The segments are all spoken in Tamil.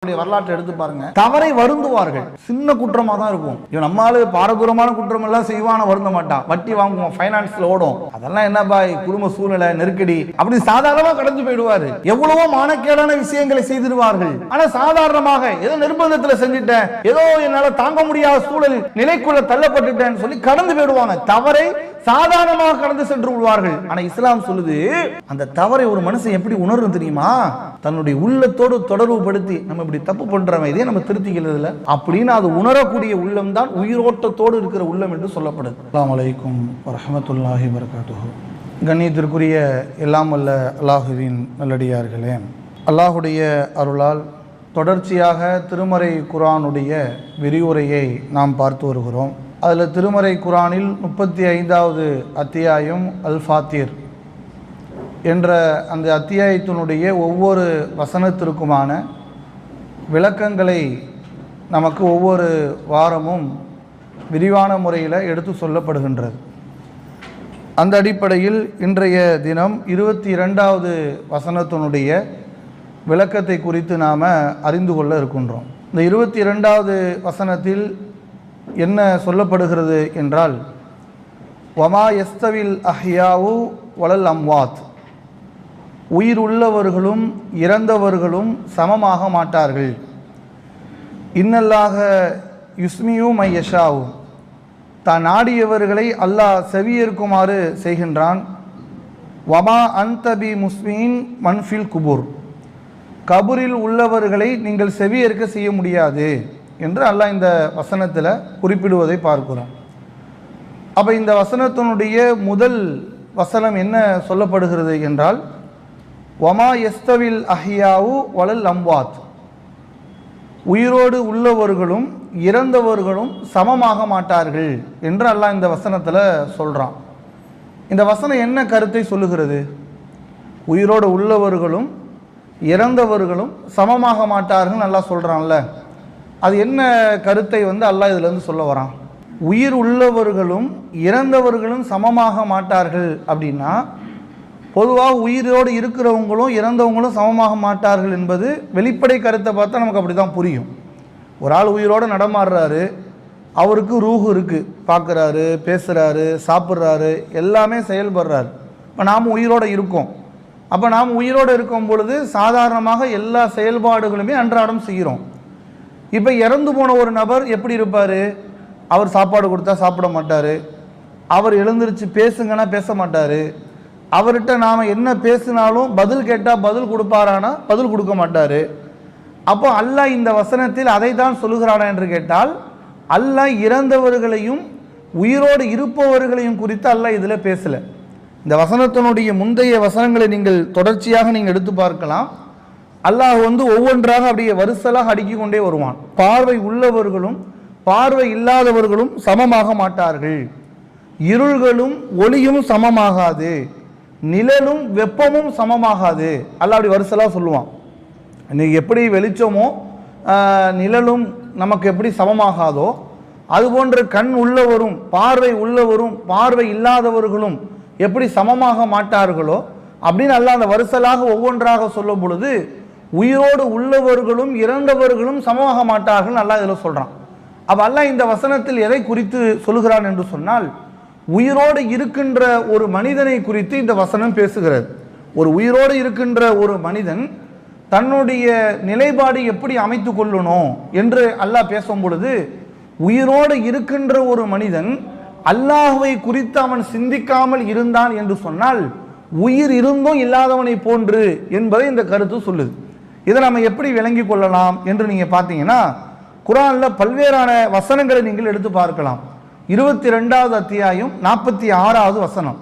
வரலாற்றை எடுத்து பாருங்க. தவறை வருந்துவார்கள். சின்ன குற்றமா தான் இருக்கும். இவன் நம்மால பாரதூரமான குற்றம் எல்லாம் செய்வான வருந்த மாட்டான். வட்டி வாங்குவோம், ஃபைனான்ஸ்ல ஓடும், அதெல்லாம் என்ன பாய், குடும்ப சூழ்நிலை நெருக்கடி, அப்படி சாதாரணமா கடந்து போயிடுவாரு. எவ்வளவோ மானக்கேடான விஷயங்களை செய்திருவார்கள். ஆனா சாதாரணமாக ஏதோ நிர்பந்தத்துல செஞ்சுட்டேன், ஏதோ என்னால தாங்க முடியாத சூழலில் நிலைக்குள்ள தள்ளப்பட்டுட்டேன்னு சொல்லி கடந்து போயிடுவாங்க. தவறை சாதாரணமாக கடந்து சென்று விடுவார்கள். ஆனா இஸ்லாம் சொல்லுது, அந்த தவறை ஒரு மனுஷன் எப்படி உணரும் தெரியுமா? தன்னுடைய உள்ளத்தோடு தொடர்பு படுத்தி, நம்ம இப்படி தப்பு பண்றோம், இதே நம்ம திருத்திக்கிறதுல அப்படின்னு அது உணரக்கூடிய உள்ளம் தான் உயிரோட்டத்தோடு இருக்கிற உள்ளம் என்று சொல்லப்படுது. அஸ்ஸலாமு அலைக்கும் வரஹ்மத்துல்லாஹி வபரகாத்துஹு. கண்ணியத்திற்குரிய எல்லாம் வல்ல அல்லாஹுவின் நல்லடியார்களே, அல்லாஹுடைய அருளால் தொடர்ச்சியாக திருமறை குர்ஆனுடைய விரிவுரையை நாம் பார்த்து வருகிறோம். அதில் திருமறை குர்ஆனில் 35வது அத்தியாயம் அல் ஃபாத்திர் என்ற அந்த அத்தியாயத்தினுடைய ஒவ்வொரு வசனத்திற்குமான விளக்கங்களை நமக்கு ஒவ்வொரு வாரமும் விரிவான முறையில் எடுத்து சொல்லப்படுகின்றது. அந்த அடிப்படையில் இன்றைய தினம் 22வது வசனத்தினுடைய விளக்கத்தை குறித்து நாம் அறிந்து கொள்ள இருக்கின்றோம். இந்த 22வது வசனத்தில் என்ன சொல்லப்படுகிறது என்றால், வமா யஸ்தவில் அஹ்யாவு வலல் அம்வாத், உயிர் உள்ளவர்களும் இறந்தவர்களும் சமமாக மாட்டார்கள். இன்னல்லாக யுஸ்மியு மையஷாவு, தான் நாடியவர்களை அல்லாஹ் செவியேற்குமாறு செய்கின்றான். வமா அன்தபி முஸ்மீன் மன்ஃபில் குபூர், கபூரில் உள்ளவர்களை நீங்கள் செவியேற்க செய்ய முடியாது என்று அல்லாஹ் இந்த வசனத்தில் குறிப்பிடுவதை பார்க்கிறோம். அப்போ இந்த வசனத்தினுடைய முதல் வசனம் என்ன சொல்லப்படுகிறது என்றால், வமா யஸ்தவில் அஹ்யாவு வலல் அம்வாத், உயிரோடு உள்ளவர்களும் இறந்தவர்களும் சமமாக மாட்டார்கள் என்று அல்லாஹ் இந்த வசனத்தில் சொல்கிறான். இந்த வசனம் என்ன கருத்தை சொல்லுகிறது? உயிரோடு உள்ளவர்களும் இறந்தவர்களும் சமமாக மாட்டார்கள் நல்லா சொல்கிறான்ல, அது என்ன கருத்தை அல்லாஹ் இதிலேருந்து சொல்ல வரான்? உயிர் உள்ளவர்களும் இறந்தவர்களும் சமமாக மாட்டார்கள் அப்படின்னா, பொதுவாக உயிரோடு இருக்கிறவங்களும் இறந்தவங்களும் சமமாக மாட்டார்கள் என்பது வெளிப்படை கருத்தை பார்த்தா நமக்கு அப்படி தான் புரியும். ஒரு ஆள் உயிரோடு நடமாடுறாரு, அவருக்கு ரூஹு இருக்குது, பார்க்குறாரு, பேசுகிறாரு, சாப்பிட்றாரு, எல்லாமே செயல்படுறாரு. இப்போ நாம் உயிரோடு இருக்கோம். அப்போ நாம் உயிரோடு இருக்கும் பொழுது சாதாரணமாக எல்லா செயல்பாடுகளுமே அன்றாடம் செய்கிறோம். இப்போ இறந்து போன ஒரு நபர் எப்படி இருப்பார்? அவர் சாப்பாடு கொடுத்தா சாப்பிட மாட்டார், அவர் எழுந்திருச்சு பேசுங்கன்னா பேச மாட்டார், அவர்கிட்ட நாம் என்ன பேசினாலும் பதில் கேட்டால் பதில் கொடுப்பாரானா பதில் கொடுக்க மாட்டார். அப்போ அல்லாஹ் இந்த வசனத்தில் அதை தான் சொல்லுகிறானா என்று கேட்டால், அல்லாஹ் இறந்தவர்களையும் உயிரோடு இருப்பவர்களையும் குறித்து அல்லாஹ் இதில் பேசலை. இந்த வசனத்தினுடைய முந்தைய வசனங்களை நீங்கள் தொடர்ச்சியாக நீங்கள் எடுத்து பார்க்கலாம். அல்லாஹ் ஒவ்வொன்றாக அப்படியே வரிசலாக அடுக்கி கொண்டே வருவான். பார்வை உள்ளவர்களும் பார்வை இல்லாதவர்களும் சமமாக மாட்டார்கள், இருள்களும் ஒளியும் சமமாகாது, நிழலும் வெப்பமும் சமமாகாது. அல்லாஹ் அப்படி வரிசலாக சொல்லுவான். இன்னைக்கு எப்படி வெளிச்சமோ நிழலும் நமக்கு எப்படி சமமாகாதோ, அதுபோன்று கண் உள்ளவரும் பார்வை உள்ளவரும் பார்வை இல்லாதவர்களும் எப்படி சமமாக மாட்டார்களோ அப்படின்னு அல்லாஹ் அந்த வரிசலாக ஒவ்வொன்றாக சொல்லும் பொழுது, உயிரோடு உள்ளவர்களும் இறந்தவர்களும் சமமாக மாட்டார்கள் அல்லாஹ் இதில் சொல்கிறான். அப்போ அல்லாஹ் இந்த வசனத்தில் எதை குறித்து சொல்கிறான் என்று சொன்னால், உயிரோடு இருக்கின்ற ஒரு மனிதனை குறித்து இந்த வசனம் பேசுகிறது. ஒரு உயிரோடு இருக்கின்ற ஒரு மனிதன் தன்னுடைய நிலைப்பாடு எப்படி அமைத்து கொள்ளணும் என்று அல்லாஹ் பேசும் பொழுது, உயிரோடு இருக்கின்ற ஒரு மனிதன் அல்லாஹ்வை குறித்து அவன் சிந்திக்காமல் இருந்தான் என்று சொன்னால், உயிர் இருந்தும் இல்லாதவனை போன்று என்பதை இந்த கருத்து சொல்லுது. இதை நம்ம எப்படி விளங்கி கொள்ளலாம் என்று நீங்கள் பார்த்தீங்கன்னா, குர்ஆனில் பல்வேறான வசனங்களை நீங்கள் எடுத்து பார்க்கலாம். 22வது அத்தியாயம் 46வது வசனம்,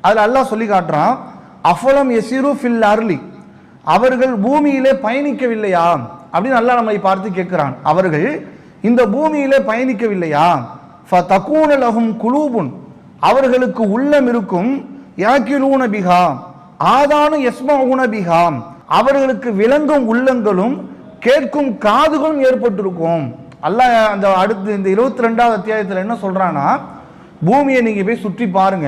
அதில் அல்லாஹ் சொல்லி காட்டுறான், அஃபலம் யஸிரு ஃபில் அர்லி, அவர்கள் பூமியிலே பயணிக்கவில்லையா அப்படின்னு அல்லாஹ் நம்மை பார்த்து கேட்கிறான். அவர்கள் இந்த பூமியிலே பயணிக்கவில்லையா? ஃபதகூன லஹும் குலூபுன், அவர்களுக்கு உள்ளம் இருக்கும், யாக்கிலூன பிஹா, ஆதானு யஸ்மஊன பிஹா, அவர்களுக்கு விளங்கும் உள்ளங்களும் கேட்கும் காதுகளும் ஏற்பட்டிருக்கும். அல்லாஹ் அந்த அடுத்து இந்த 22வது அத்தியாயத்தில் என்ன சொல்றான்னா, பூமியை நீங்க போய் சுற்றி பாருங்க,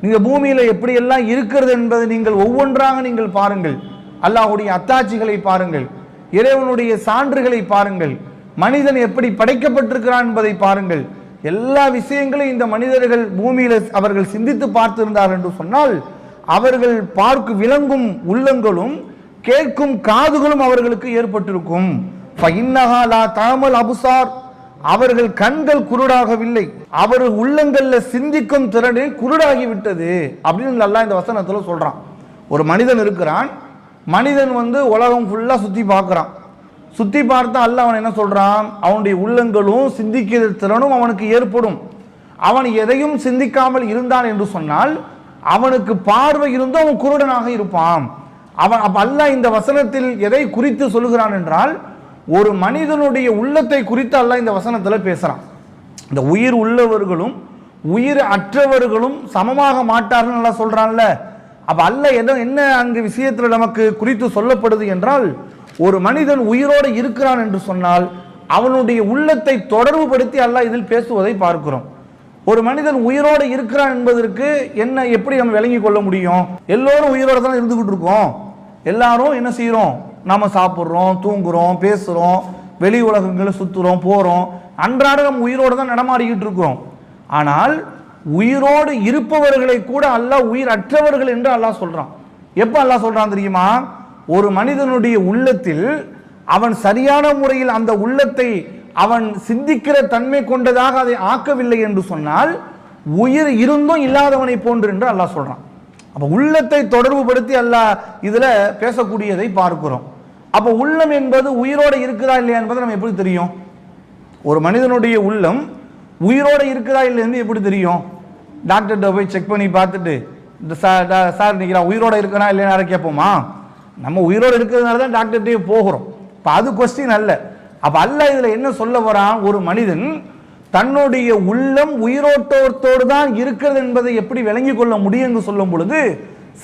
நீங்க பூமியில எப்படியெல்லாம் இருக்கிறது என்பதை நீங்கள் ஒவ்வொன்றாக நீங்கள் பாருங்கள், அல்லாஹ்வுடைய அத்தாட்சிகளை பாருங்கள், இறைவனுடைய சான்றுகளை பாருங்கள், மனிதன் எப்படி படைக்கப்பட்டிருக்கிறான் என்பதை பாருங்கள். எல்லா விஷயங்களையும் இந்த மனிதர்கள் பூமியில் அவர்கள் சிந்தித்து பார்த்திருந்தார் என்று சொன்னால் அவர்கள் பார்க்கும் விளங்கும் உள்ளங்களும் கேட்கும் காதுகளும் அவர்களுக்கு ஏற்பட்டிருக்கும். அவர்கள் கண்கள் குருடாகவில்லை, அவர்கள் உள்ளங்கள்ல சிந்திக்கும் திறனே குருடாகி விட்டது அப்படின்னு அல்லாஹ் இந்த வசனத்துல சொல்றான். ஒரு மனிதன் இருக்கிறான், மனிதன் உலகம் ஃபுல்லா சுத்தி பார்க்கிறான். சுத்தி பார்த்தா அல்லாஹ் அவன் என்ன சொல்றான், அவனுடைய உள்ளங்களும் சிந்திக்கிற திறனும் அவனுக்கு ஏற்படும். அவன் எதையும் சிந்திக்காமல் இருந்தான் என்று சொன்னால் அவனுக்கு பார்வை இருந்தும் அவன் குருடனாக இருப்பான். அவன் அப்ப அல்லாஹ் இந்த வசனத்தில் எதை குறித்து சொல்லுகிறான் என்றால், ஒரு மனிதனுடைய உள்ளத்தை குறித்து அல்லாஹ் இந்த வசனத்துல பேசுறான். இந்த உயிர் உள்ளவர்களும் உயிர் அற்றவர்களும் சமமாக மாட்டார்கள் நல்லா சொல்றான்ல. அப்ப அல்லாஹ் என்ன அங்கு விஷயத்துல நமக்கு குறித்து சொல்லப்படுது என்றால், ஒரு மனிதன் உயிரோடு இருக்கிறான் என்று சொன்னால் அவனுடைய உள்ளத்தை தொடர்பு படுத்தி அல்லாஹ் இதில் பேசுவதை பார்க்கிறோம். ஒரு மனிதன் உயிரோடு இருக்கிறான் என்பதற்கு என்ன எப்படி நம்ம விளங்கி கொள்ள முடியும்? எல்லோரும் உயிரோடு தான் இருந்துகிட்டு இருக்கோம், எல்லாரும் என்ன செய்யறோம், நாம சாப்பிட்றோம், தூங்குறோம், பேசுறோம், வெளி உலகங்களை சுத்துறோம், போறோம், அன்றாட நம்ம உயிரோடு தான் நடமாடிக்கிட்டு இருக்கிறோம். ஆனால் உயிரோடு இருப்பவர்களை கூட அல்லாஹ் உயிர் அற்றவர்கள் என்று அல்லாஹ் சொல்றான். எப்ப அல்லாஹ் சொல்றான் தெரியுமா? ஒரு மனிதனுடைய உள்ளத்தில் அவன் சரியான முறையில் அந்த உள்ளத்தை அவன் சிந்திக்கிற தன்மை கொண்டதாக அதை ஆக்கவில்லை என்று சொன்னால் உயிர் இருந்தும் இல்லாதவனை போன்று என்று அல்லாஹ் சொல்றான். அப்ப உள்ளத்தை தொடர்பு படுத்தி அல்லாஹ் இதுல பேசக்கூடியதை பார்க்கிறோம். அப்ப உள்ளம் என்பது உயிரோட இருக்குதா இல்லையா என்பது நம்ம எப்படி தெரியும்? ஒரு மனிதனுடைய உள்ளம் உயிரோட இருக்குதா இல்லைன்னு எப்படி தெரியும்? டாக்டர்கிட்ட போய் செக் பண்ணி பார்த்துட்டு சார் இன்னைக்கு உயிரோட இருக்கனா இல்லைன்னு கேட்போமா? நம்ம உயிரோடு இருக்கிறதுனால தான் டாக்டர்கிட்டே போகிறோம். இப்போ அது கொஸ்டின் அல்ல. அப்போ அல்லாஹ் இதில் என்ன சொல்ல வரான், ஒரு மனிதன் தன்னுடைய உள்ளம் உயிரோட்டத்தோடு தான் இருக்கிறது என்பதை எப்படி விளங்கி கொள்ள முடியும் என்று சொல்லும் பொழுது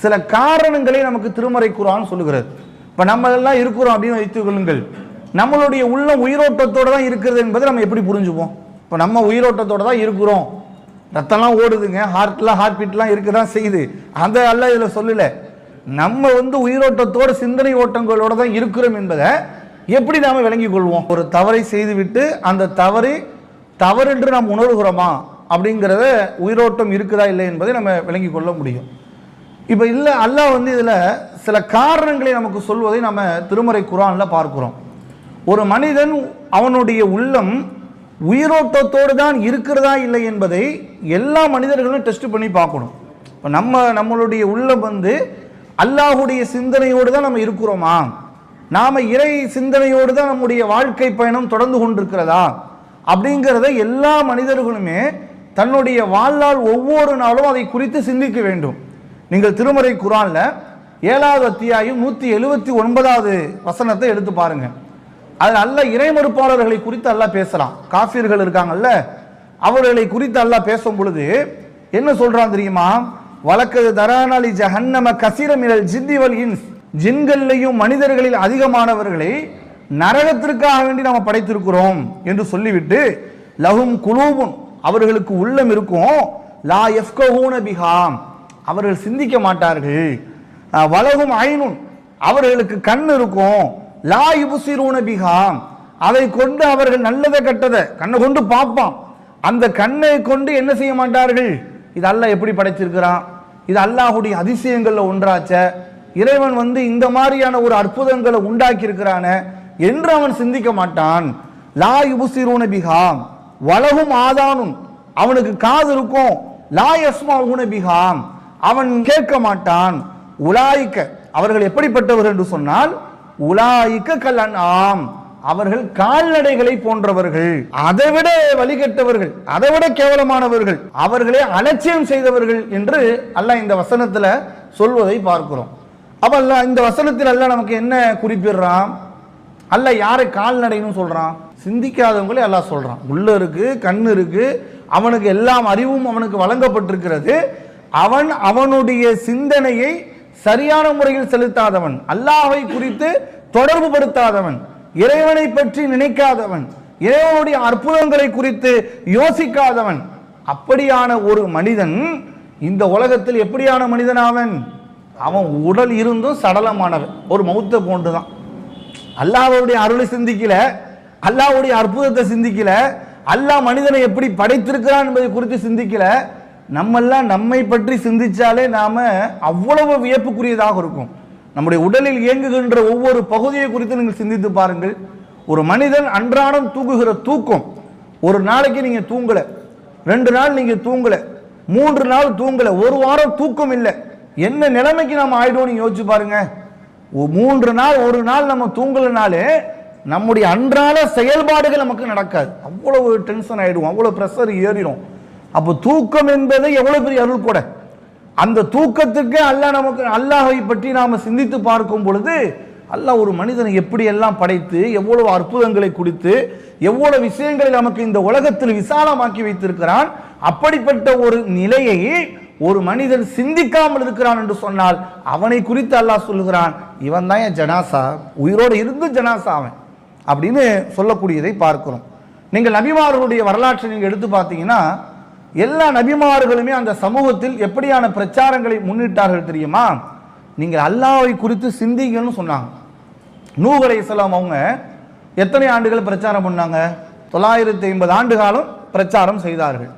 சில காரணங்களை நமக்கு திருமறை குர்ஆன் சொல்லுகிறது. இப்போ நம்ம எல்லாம் இருக்கிறோம் அப்படின்னு வைத்துக் கொள்ளுங்கள், நம்மளுடைய உள்ளம் உயிரோட்டத்தோடு தான் இருக்கிறது என்பதை நம்ம எப்படி புரிஞ்சுப்போம்? இப்போ நம்ம உயிரோட்டத்தோடு தான் இருக்கிறோம், ரத்தம்லாம் ஓடுதுங்க, ஹார்ட் பீட்லாம் இருக்க தான் செய்யுது, அந்த அல்லாஹ் இதில் சொல்லலை. நம்ம உயிரோட்டத்தோடு சிந்தனை ஓட்டங்களோட தான் இருக்கிறோம் என்பதை எப்படி நாம விளங்கிக் கொள்வோம்? ஒரு தவறை செய்துவிட்டு அந்த தவறு என்று நாம் உணர்கிறோமா அப்படிங்கிறத உயிரோட்டம் இருக்குதா இல்லை என்பதை நம்ம விளங்கிக் கொள்ள முடியும். இப்போ இல்லை அல்லாஹ் இதில் சில காரணங்களை நமக்கு சொல்வதை நம்ம திருமறை குர்ஆன்ல பார்க்கிறோம். ஒரு மனிதன் அவனுடைய உள்ளம் உயிரோட்டத்தோடு தான் இருக்கிறதா இல்லை என்பதை எல்லா மனிதர்களும் டெஸ்ட் பண்ணி பார்க்கணும். இப்போ நம்மளுடைய உள்ளம் அல்லாஹுடைய சிந்தனையோடு தான் நம்ம இருக்கிறோமா, நாம இறை சிந்தனையோடு தான் நம்முடைய வாழ்க்கை பயணம் தொடர்ந்து கொண்டிருக்கிறதா அப்படிங்கிறத எல்லா மனிதர்களுமே தன்னுடைய வாழ்நாள் ஒவ்வொரு நாளும் அதை குறித்து சிந்திக்க வேண்டும். நீங்கள் திருமறை குர்ஆன்ல 7வது அத்தியாயம் 179வது வசனத்தை எடுத்து பாருங்க. அதில் அல்லாஹ் இறை மறுப்பாளர்களை குறித்து அல்லாஹ் பேசலாம். காஃபிர்கள் இருக்காங்கல்ல, அவர்களை குறித்து அல்லாஹ் பேசும் பொழுது என்ன சொல்றான் தெரியுமா? வலக்கது தரானாலி ஜஹன்னம கஸீர மினல் ஜின்னி வல் இன்ஸ், ஜின்களையும் மனிதர்களில் அதிகமானவர்களை நரகத்திற்காக வேண்டி நாம் படைத்திருக்கிறோம் என்று சொல்லிவிட்டு, லஹும் குலூபுன், அவர்களுக்கு உள்ளம் இருக்கும், லா யஃப்கஹூன பிஹா, அவர்கள் சிந்திக்க மாட்டார்கள், வலஹும் ஐனுன், அவர்களுக்கு கண் இருக்கும், லா யுப்சிரூன பிஹா, அதை கொண்டு அவர்கள் நல்லதை கெட்டதை கண்ணை கொண்டு பார்ப்பான், அந்த கண்ணை கொண்டு என்ன செய்ய மாட்டார்கள். இது அல்லாஹ் எப்படி படைச்சிருக்கிறான், இது அல்லாஹுடைய அதிசயங்கள்ல ஒன்றாச்ச, இறைவன் இந்த மாதிரியான ஒரு அற்புதங்களை உண்டாக்கி இருக்கிறான என்று அவன் சிந்திக்க மாட்டான். லா யுப்சிரூன பிஹா வலஹும் ஆதானுன், அவனுக்கு காது இருக்கும், லா யஸ்மஊன பிஹா, அவன் கேட்க மாட்டான். உலாயிக்க, அவர்கள் எப்படிப்பட்டவர்கள் என்று சொன்னால், உலாயிக்க கல் அன்ஆம், அவர்கள் கால்நடைகளை போன்றவர்கள், அதைவிட வழிகட்டவர்கள், அதைவிட கேவலமானவர்கள், அவர்களே அலட்சியம் செய்தவர்கள் என்று அல்லாஹ் இந்த வசனத்துல சொல்வதை பார்க்கிறோம். அப்ப அல்லாஹ் இந்த வசனத்தில் அல்லாஹ் நமக்கு என்ன குறிப்பிடுறான்? அல்லாஹ் யாரை கால்நடைன்னு சொல்றான்? சிந்திக்காதவங்களே அல்லாஹ் சொல்றான். உள்ள இருக்கு, கண்ணு இருக்கு, அவனுக்கு எல்லாம் அறிவும் அவனுக்கு வழங்கப்பட்டிருக்கிறது, அவன் அவனுடைய சிந்தனையை சரியான முறையில் செலுத்தாதவன், அல்லாஹ்வை குறித்து தொடர்பு படுத்தாதவன், இறைவனை பற்றி நினைக்காதவன், இறைவனுடைய அற்புதங்களை குறித்து யோசிக்காதவன், அப்படியான ஒரு மனிதன் இந்த உலகத்தில் எப்படியான மனிதன்? அவன் உடல் இருந்தும் சடலமானவன், ஒரு மௌத்த போன்றுதான். அல்லாஹ்வுடைய அருளை சிந்திக்கல, அல்லாஹ்வுடைய அற்புதத்தை சிந்திக்கல, அல்லாஹ் மனிதனை எப்படி படைத்திருக்கிறான் என்பதை குறித்து சிந்திக்கல. நம்மெல்லாம் நம்மை பற்றி சிந்திச்சாலே நாம அவ்வளவு வியப்புக்குரியதாக இருக்கும். நம்முடைய உடலில் இயங்குகின்ற ஒவ்வொரு பகுதியை குறித்து நீங்கள் சிந்தித்து பாருங்கள். ஒரு மனிதன் அன்றாடம் தூங்குகிற தூக்கம், ஒரு நாளைக்கு நீங்க தூங்கல, 2 நாள் நீங்க தூங்கல, 3 நாள் தூங்கல, 1 வாரம் தூக்கம் இல்லை, என்ன நிலைமைக்கு நம்ம ஆயிடும் நீங்க யோசிச்சு பாருங்க. 3 நாள் 1 நாள் நம்ம தூங்கலனாலே நம்முடைய அன்றாட செயல்பாடுகள் நமக்கு நடக்காது. அவ்வளவு டென்ஷன் ஆயிடும், அவ்வளவு பிரஷர் ஏறிடும். அப்போ தூக்கம் என்பது எவ்வளவு பெரிய அருள் கூட. அந்த தூக்கத்துக்கு அல்லாஹ் நமக்கு அல்லாஹை பற்றி நாம சிந்தித்து பார்க்கும் பொழுது அல்லாஹ் ஒரு மனிதனை எப்படி எல்லாம் படைத்து எவ்வளவு அற்புதங்களை கொடுத்து எவ்வளவு விஷயங்களை நமக்கு இந்த உலகத்தில் விசாலமாக்கி வைத்திருக்கிறான். அப்படிப்பட்ட ஒரு நிலையை ஒரு மனிதன் சிந்திக்காமல் இருக்கிறான் என்று சொன்னால் அவனை குறித்து அல்லாஹ் சொல்லுகிறான், இவன் தான் என் ஜனாசா, உயிரோடு இருந்து ஜனாசா அவன் அப்படின்னு சொல்லக்கூடியதை பார்க்கிறோம். நீங்கள் நபிமார்களுடைய வரலாற்றை நீங்கள் எடுத்து பார்த்தீங்கன்னா எல்லா நபிமார்களுமே அந்த சமூகத்தில் எப்படியான பிரச்சாரங்களை முன்னிட்டார்கள் தெரியுமா? நீங்கள் அல்லாஹ்வை குறித்து சிந்திங்கன்னு சொன்னாங்க. நூஹ் அலைஹிஸ்ஸலாம் அவங்க எத்தனை ஆண்டுகள் பிரச்சாரம் பண்ணாங்க? 950 ஆண்டு காலம் பிரச்சாரம் செய்தார்கள்.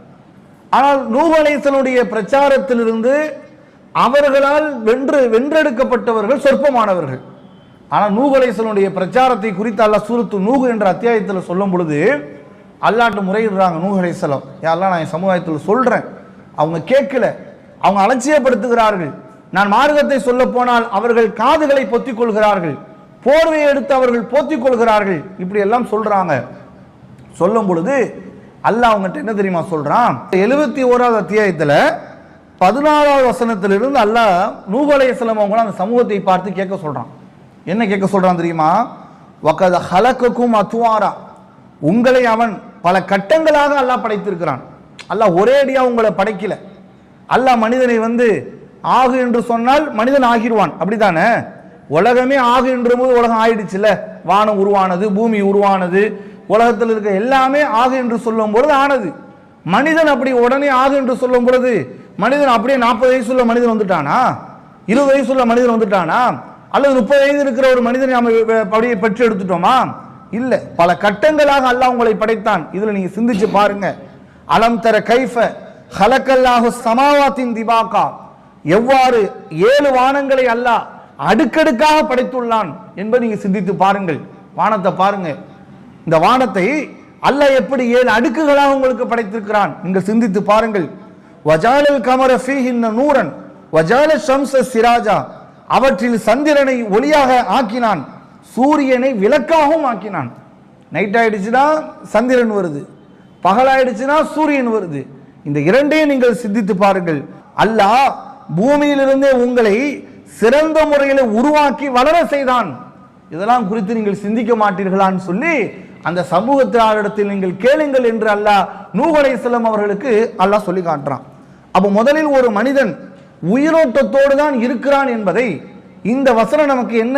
ஆனால் நூஹ் அலைஹிஸ்ஸலாமுடைய பிரச்சாரத்திலிருந்து அவர்களால் வென்றெடுக்கப்பட்டவர்கள் சொற்பமானவர்கள். ஆனால் நூஹ் அலைஹிஸ்ஸலாமுடைய பிரச்சாரத்தை குறித்து அல்லாஹ் சூரத்து நூஹ் என்ற அத்தியாயத்தில் சொல்லும் பொழுது அல்லாஹ்ட்ட முறையிடுறாங்க. நூஹ் அலைஹிஸ்ஸலாம், யா அல்லாஹ் நான் என் சமுதாயத்தில் சொல்றேன், அவங்க கேட்கல, அவங்க அலட்சியப்படுத்துகிறார்கள். நான் மார்க்கத்தை சொல்ல போனால் அவர்கள் காதுகளை பொத்திக் கொள்கிறார்கள், போர்வையை எடுத்து அவர்கள் போத்திக் கொள்கிறார்கள், இப்படி எல்லாம் சொல்றாங்க. சொல்லும் பொழுது அல்லாஹ் அவங்ககிட்ட என்ன தெரியுமா சொல்றான்? 71வது அத்தியாயத்தில் 14வது வசனத்திலிருந்து அல்லாஹ் நூஹ் அலைஹிஸ்ஸலாம் அவங்கள அந்த சமூகத்தை பார்த்து கேட்க சொல்றான். என்ன கேட்க சொல்றான் தெரியுமா? வகத ஹலகக்கும் அத்வாரா, உங்களை அவன் பல கட்டங்களாக அல்லாஹ் படைத்திருக்கிறான். அல்லாஹ் ஒரே அடியா உங்களை படைக்கல. அல்லாஹ் மனிதனை ஆகு என்று சொன்னால் மனிதன் ஆகிடுவான், அப்படித்தானே? உலகமே ஆகு என்ற போது உலகம் ஆயிடுச்சுல, வானம் உருவானது, பூமி உருவானது, உலகத்தில் இருக்க எல்லாமே ஆகு என்று சொல்லும் பொழுது ஆனது. மனிதன் அப்படி உடனே ஆகு என்று சொல்லும் பொழுது மனிதன் அப்படியே 40 வயசுள்ள மனிதன் வந்துட்டானா, 20 வயசுள்ள மனிதன் வந்துட்டானா, அல்லது 30 வயது இருக்கிற ஒரு மனிதனை நம்ம அப்படியே பெற்று எடுத்துட்டோமா? இல்ல, பல கட்டங்களாக அல்லாஹ் உங்களை படைத்தான். இதுல நீங்க சிந்திச்சு பாருங்க. அலம் தர கைஃப ஹலக்கல்லாஹு ஸமாவாத்தின் திபாகா, எவ்வாறு 7 வானங்களை அல்லாஹ் அடுக்கடுக்காக படைத்துள்ளான் என்பதை நீங்க சிந்தித்து பாருங்கள். வானத்தை பாருங்க, இந்த வானத்தை அல்லாஹ் எப்படி 7 அடுக்குகளாக உங்களுக்கு படைத்திருக்கிறான் நீங்கள் சிந்தித்து பாருங்கள். வஜாலல் கமர ஃபீஹின்ன நூரன் வஜால ஷம்ஸ சிராஜா, அவற்றில் சந்திரனை ஒளியாக ஆக்கினான், சூரியனை விளக்காகவும் ஆக்கினான். நைட் ஆயிடுச்சுன்னா சந்திரன் வருது, பகலாயிடுச்சுன்னா சூரியன் வருது. இந்த இரண்டையும் நீங்கள் சிந்தித்து பாருங்கள். அல்லாஹ் பூமியிலிருந்தே உங்களை சிறந்த முறையில் உருவாக்கி வளர செய்தான். இதெல்லாம் குறித்து நீங்கள் சிந்திக்க மாட்டீர்களான்னு சொல்லி அந்த சமூகத்தினரிடத்தில் நீங்கள் கேளுங்கள் என்று அல்லாஹ் நூஹ் அலைஹிஸ்ஸலாம் அவர்களுக்கு அல்லாஹ் சொல்லி காட்டுறான். அப்போ முதலில் ஒரு மனிதன் உயிரோட்டத்தோடு தான் இருக்கிறான் என்பதை இந்த வசனம் நமக்கு என்ன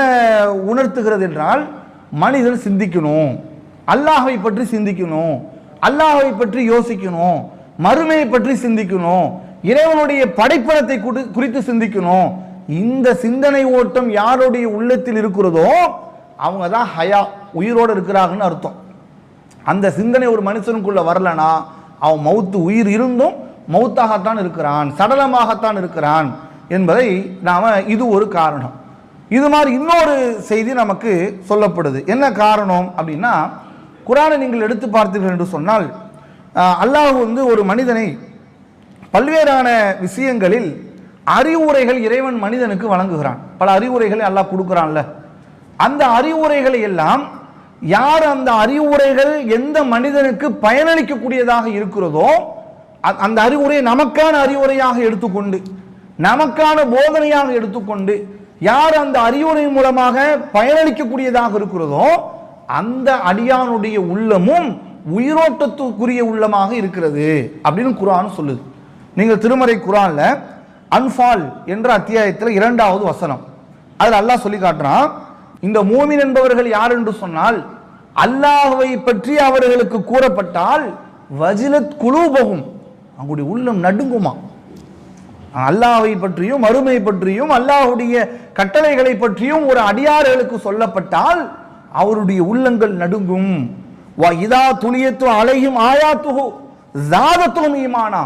உணர்த்துகிறது என்றால், மனிதன் சிந்திக்கணும், அல்லாஹ்வை பற்றி சிந்திக்கணும், அல்லாஹ்வை பற்றி யோசிக்கணும், மறுமையை பற்றி சிந்திக்கணும், இறைவனுடைய படைப்பினத்தை குறித்து சிந்திக்கணும். இந்த சிந்தனை ஓட்டம் யாருடைய உள்ளத்தில் இருக்கிறதோ அவங்க தான் ஹயா, உயிரோடு இருக்கிறாங்கன்னு அர்த்தம். அந்த சிந்தனை ஒரு மனுஷனுக்குள்ள வரலனா அவன் மௌத்து, உயிர் இருந்தும் மௌத்தாகத்தான் இருக்கிறான், சடலமாகத்தான் இருக்கிறான் என்பதை நாம, இது ஒரு காரணம். இது மாதிரி இன்னொரு செய்தி நமக்கு சொல்லப்படுது. என்ன காரணம் அப்படின்னா, குர்ஆனை நீங்கள் எடுத்து பார்த்தீர்கள் என்று சொன்னால் அல்லாஹ் ஒரு மனிதனை பல்வேறான விஷயங்களில் அறிவுரைகள் இறைவன் மனிதனுக்கு வழங்குகிறான். பல அறிவுரைகளை அல்லாஹ் கொடுக்குறான்ல, அந்த அறிவுரைகளை எல்லாம் யார் அந்த அறிவுரைகள் எந்த மனிதனுக்கு பயனளிக்கக்கூடியதாக இருக்கிறதோ அந்த அறிவுரையை நமக்கான அறிவுரையாக எடுத்துக்கொண்டு, நமக்கான போதனையாக எடுத்துக்கொண்டு, யார் அந்த அறிவுரை மூலமாக பயனளிக்கக்கூடியதாக இருக்கிறதோ அந்த அடியானுடைய உள்ளமும் உயிரோட்டத்துக்குரிய உள்ளமாக இருக்கிறது அப்படின்னு குர்ஆன் சொல்லுது. நீங்கள் திருமறை குர்ஆன்ல அன்ஃபால் என்ற அத்தியாயத்தில் 2வது வசனம், அதில் அல்லாஹ் சொல்லி காட்டுறான், இந்த மூமின் என்பவர்கள் யார் என்று சொன்னால் அல்லாஹ்வை பற்றி அவர்களுக்கு கூறப்பட்டால் வஜிலத் குலூபஹும், அவங்களுடைய உள்ளம் நடுங்குமா. அல்லாஹ்வை பற்றியும் மறுமை பற்றியும் அல்லாஹ்வுடைய கட்டளைகளை பற்றியும் ஒரு அடியார்களுக்கு சொல்லப்பட்டால் அவருடைய உள்ளங்கள் நடுங்கும். இதா துலியத்து அலையும் ஆயாத்துஹு ஜாதத்துஹும் ஈமானா,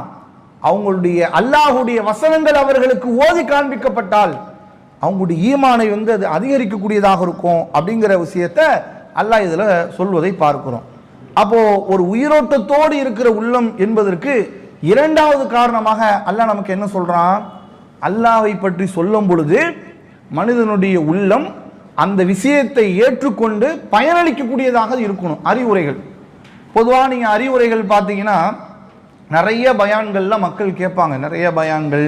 அவங்களுடைய அல்லாஹ்வுடைய வசனங்கள் அவர்களுக்கு ஓதி காண்பிக்கப்பட்டால் அவங்களுடைய ஈமானை அது அதிகரிக்கக்கூடியதாக இருக்கும் அப்படிங்கிற விஷயத்தை அல்லாஹ் இதுல சொல்வதை பார்க்கிறோம். அப்போ ஒரு உயிரோட்டத்தோடு இருக்கிற உள்ளம் என்பதற்கு இரண்டாவது காரணமாக அல்லாஹ் நமக்கு என்ன சொல்றான்? அல்லாஹ்வை பற்றி சொல்லும் பொழுது மனிதனுடைய உள்ளம் அந்த விஷயத்தை ஏற்றுக்கொண்டு பயனளிக்கக்கூடியதாக இருக்கணும். அறிவுரைகள், பொதுவாக நீங்க அறிவுரைகள் பார்த்தீங்கன்னா நிறைய பயான்கள்ல மக்கள் கேட்பாங்க. நிறைய பயான்கள்,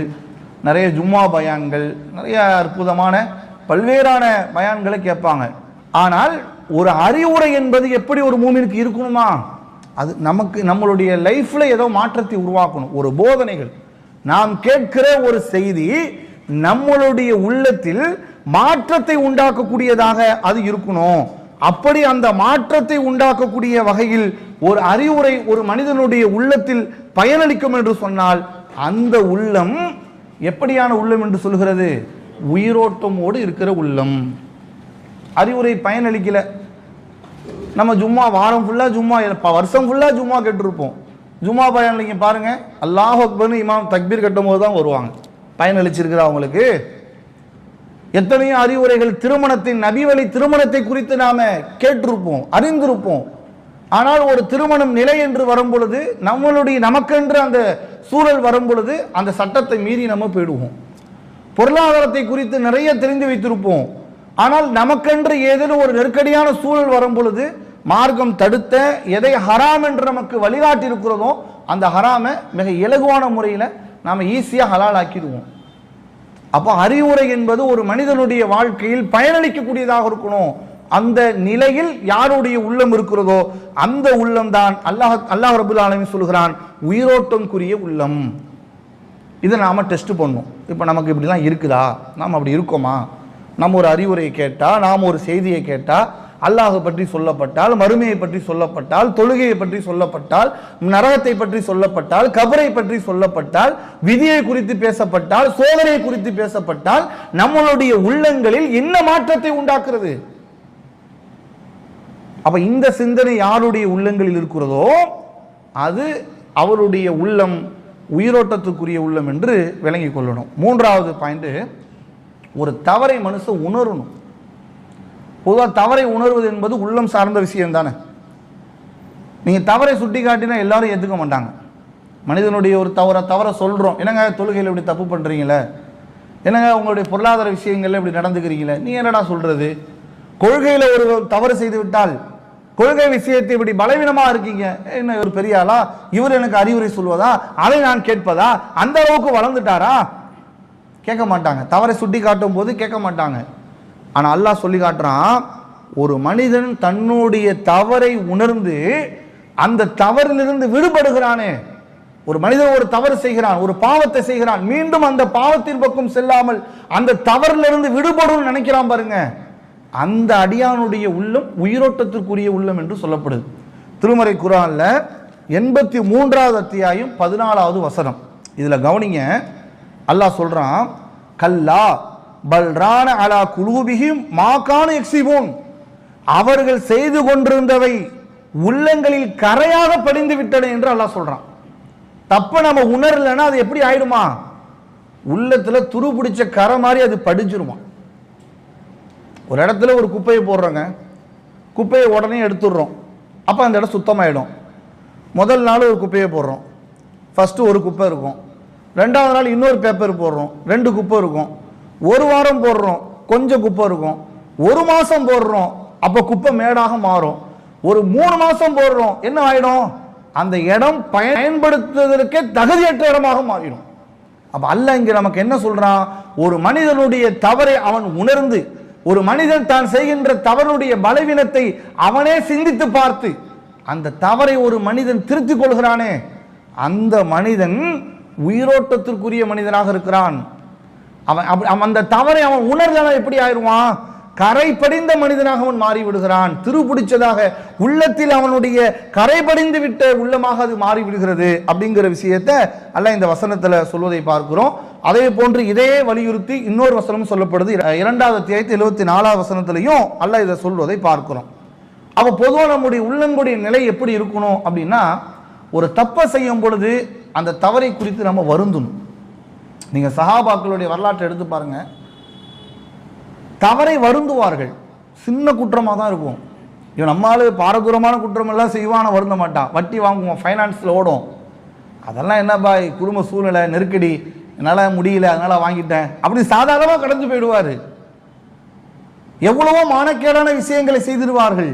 நிறைய ஜும்மா பயான்கள், நிறைய அற்புதமான பல்வேறான பயான்களை கேட்பாங்க. ஆனால் ஒரு அறிவுரை என்பது எப்படி ஒரு மூமினுக்கு இருக்கணுமா? அது நமக்கு நம்மளுடைய லைஃப்ல ஏதோ மாற்றத்தை உருவாக்கணும். ஒரு போதனைகள், நாம் கேட்கிற ஒரு செய்தி நம்மளுடைய உள்ளத்தில் மாற்றத்தை உண்டாக்கக்கூடியதாக அது இருக்கணும். அப்படி அந்த மாற்றத்தை உண்டாக்கக்கூடிய வகையில் ஒரு அறிவுரை ஒரு மனிதனுடைய உள்ளத்தில் பயனளிக்கும் என்று சொன்னால் அந்த உள்ளம் எப்படியான உள்ளம் என்று சொல்கிறது? உயிரோட்டமோடு இருக்கிற உள்ளம். அறிவுரை பயனளிக்கல, நம்ம ஜும்மா வாரம் ஃபுல்லா ஜும்மா, வருஷம் ஃபுல்லா ஜும்மா கேட்டிருப்போம். ஜும்மா பயன் நீங்க பாருங்க, அல்லாஹ் அக்பர்னு இமாம் தக்பீர் கட்டும் போது தான் வருவாங்க. பயனளிச்சிருக்கிற அவங்களுக்கு எத்தனையோ அறிவுரைகள், திருமணத்தின் நபிவழி திருமணத்தை குறித்து நாம கேட்டிருப்போம், அறிந்திருப்போம். ஆனால் ஒரு திருமணம் நிலை என்று வரும் பொழுது நமக்கென்று அந்த சூழல் வரும் பொழுது அந்த சட்டத்தை மீறி நம்ம போயிடுவோம். பொருளாதாரத்தை குறித்து நிறைய தெரிந்து வைத்திருப்போம். ஆனால் நமக்கென்று ஏதேனும் ஒரு நெருக்கடியான சூழல் வரும் பொழுது மார்க்கம் தடுத்த எதை ஹராம் என்று நமக்கு வழிகாட்டி இருக்கிறதோ அந்த ஹராமை மிக இலகுவான முறையில் நாம் ஈஸியாக ஹலால் ஆக்கிடுவோம். அப்போ அறிவுரை என்பது ஒரு மனிதனுடைய வாழ்க்கையில் பயனளிக்கக்கூடியதாக இருக்கணும். அந்த நிலையில் யாருடைய உள்ளம் இருக்கிறதோ அந்த உள்ளம் தான் அல்லாஹ் ரபுல் ஆலமீன் சொல்கிறான் உயிரோட்டம்க்குரிய உள்ளம். இதை நாம டெஸ்ட் பண்ணும். இப்போ நமக்கு இப்படிலாம் இருக்குதா? நாம் அப்படி இருக்கோமா? நம்ம ஒரு அறிவுரையை கேட்டால், நாம் ஒரு செய்தியை கேட்டால், அல்லாஹை பற்றி சொல்லப்பட்டால், மறுமையை பற்றி சொல்லப்பட்டால், தொழுகையை பற்றி சொல்லப்பட்டால், நரகத்தை பற்றி சொல்லப்பட்டால், கபரை பற்றி சொல்லப்பட்டால், விதியை குறித்து பேசப்பட்டால், சோதனை குறித்து பேசப்பட்டால் நம்மளுடைய உள்ளங்களில் என்ன மாற்றத்தை உண்டாக்குறது? அப்ப இந்த சிந்தனை யாருடைய உள்ளங்களில் இருக்கிறதோ அது அவருடைய உள்ளம் உயிரோட்டத்துக்குரிய உள்ளம் என்று விளங்கிக் கொள்ளணும். மூன்றாவது பாயிண்ட், ஒரு தவறை மனுஷன் உணரணும். பொதுவாக தவறை உணர்வது என்பது உள்ளம் சார்ந்த விஷயம் தானே. நீங்க தவறை சுட்டி காட்டினா எல்லாரும் ஏற்றுக்க மாட்டாங்க. மனிதனுடைய ஒரு தவறை சொல்றோம், என்னங்க தொழுகையில் இப்படி தப்பு பண்றீங்களே, என்னங்க உங்களுடைய பொருளாதார விஷயங்கள்ல இப்படி நடந்துக்கிறீங்களே, நீ என்னடா சொல்றது? கொள்கையில ஒரு தவறு செய்து விட்டால், கொள்கை விஷயத்தை இப்படி பலவீனமா இருக்கீங்க, என்ன ஒரு பெரிய ஆளா, இவர் எனக்கு அறிவுரை சொல்வதா, அதை நான் கேட்பதா, அந்த அளவுக்கு வளர்ந்துட்டாரா? கேட்க மாட்டாங்க. தவறை சுட்டி காட்டும் போது கேட்க மாட்டாங்க. ஆனா அல்லாஹ் சொல்லி காட்டுறான், ஒரு மனிதன் தன்னுடைய தவறை உணர்ந்து அந்த தவறிலிருந்து விடுபடுகிறானே. ஒரு மனிதன் ஒரு தவறு செய்கிறான், ஒரு பாவத்தை செய்கிறான், மீண்டும் அந்த பாவத்தின் பக்கம் செல்லாமல் அந்த தவறிலிருந்து விடுபடும் நினைக்கிறான் பாருங்க, அந்த அடியானுடைய உள்ளம் உயிரோட்டத்திற்குரிய உள்ளம் என்று சொல்லப்படுது. திருமறை குர்ஆன்ல 83வது அத்தியாயம் 14வது வசனம். இதுல கவனிங்க, அல்லாஹ் சொல்றான், கல்லா பல்ரான அலா குலூபிஹிம் மா கானு யக்ஸிபூன், அவர்கள் செய்து கொண்டிருந்தவை உள்ளங்களில் கரையாக படிந்து விட்டன என்று அல்லாஹ் சொல்றான். தப்ப நம்ம உணரலன்னா அது எப்படி ஆயிடுமா? உள்ளத்துல துரு பிடிச்ச கரை மாதிரி அது படிஞ்சிருமா. ஒரு இடத்துல ஒரு குப்பையை போடுறோங்க, குப்பையை உடனே எடுத்துடுறோம், அப்போ அந்த இடம் சுத்தமாயிடும். முதல் நாள் ஒரு குப்பையை போடுறோம், ஃபஸ்ட்டு ஒரு குப்பை இருக்கும், ரெண்டாவது நாள் இன்னொரு பேப்பர் போடுறோம், 2 குப்பை இருக்கும், ஒரு வாரம் போடுறோம், கொஞ்சம் குப்பை இருக்கும், ஒரு மாதம் போடுறோம், அப்போ குப்பை மேடாக மாறும், ஒரு 3 மாதம் போடுறோம், என்ன ஆயிடும்? அந்த இடம் பயன்படுத்துவதற்கே தகுதியற்ற இடமாக மாறிடும். அப்போ அல்லாஹ் இங்கே நமக்கு என்ன சொல்றான்? ஒரு மனிதனுடைய தவறை அவன் உணர்ந்து, ஒரு மனிதன் தான் செய்கின்ற தவறுடைய பலவீனத்தை அவனே சிந்தித்து பார்த்து அந்த தவறை ஒரு மனிதன் திருத்திக் கொள்கிறானே, அந்த மனிதன் உயிரோட்டத்திற்குரிய மனிதனாக இருக்கிறான். அவன் அந்த தவறை அவன் உணர்ந்தான எப்படி ஆயிடுவான்? கரை படிந்த மனிதனாக அவன் மாறி விடுகிறான். திருப்பிடிச்சதாக உள்ளத்தில் அவனுடைய கரை படிந்து விட்ட உள்ளமாக அது மாறி விடுகிறது அப்படிங்கிற விஷயத்தை அல்லாஹ் இந்த வசனத்துல சொல்வதை பார்க்கிறோம். அதே போன்று இதே வலியுறுத்தி இன்னொரு வசனம் சொல்லப்படுது. 2வது அத்தியாயத்து 74வது வசனத்திலையும் அல்லாஹ் இதை சொல்வதை பார்க்கிறோம். அப்போ பொதுவாக நம்முடைய உள்ளங்களுடைய நிலை எப்படி இருக்கணும் அப்படின்னா, ஒரு தப்பை செய்யும் பொழுது அந்த தவறை குறித்து நம்ம வருந்தணும். நீங்கள் சஹாபாக்களுடைய வரலாற்றை எடுத்து பாருங்க. தவறை வருந்துவார்கள். சின்ன குற்றமாக தான் இருக்கும். இவன் நம்மளால பாரதூரமான குற்றம் எல்லாம் செய்வான வருந்த மாட்டான். வட்டி வாங்குவோம், ஃபைனான்ஸில் ஓடும். அதெல்லாம் என்ன பாய், குடும்ப சூழ்நிலை, நெருக்கடி, என்னால் முடியல அதனால் வாங்கிட்டேன் அப்படி சாதாரணமாக கடந்து போயிடுவார். எவ்வளவோ மானக்கேடான விஷயங்களை செய்திருவார்கள்.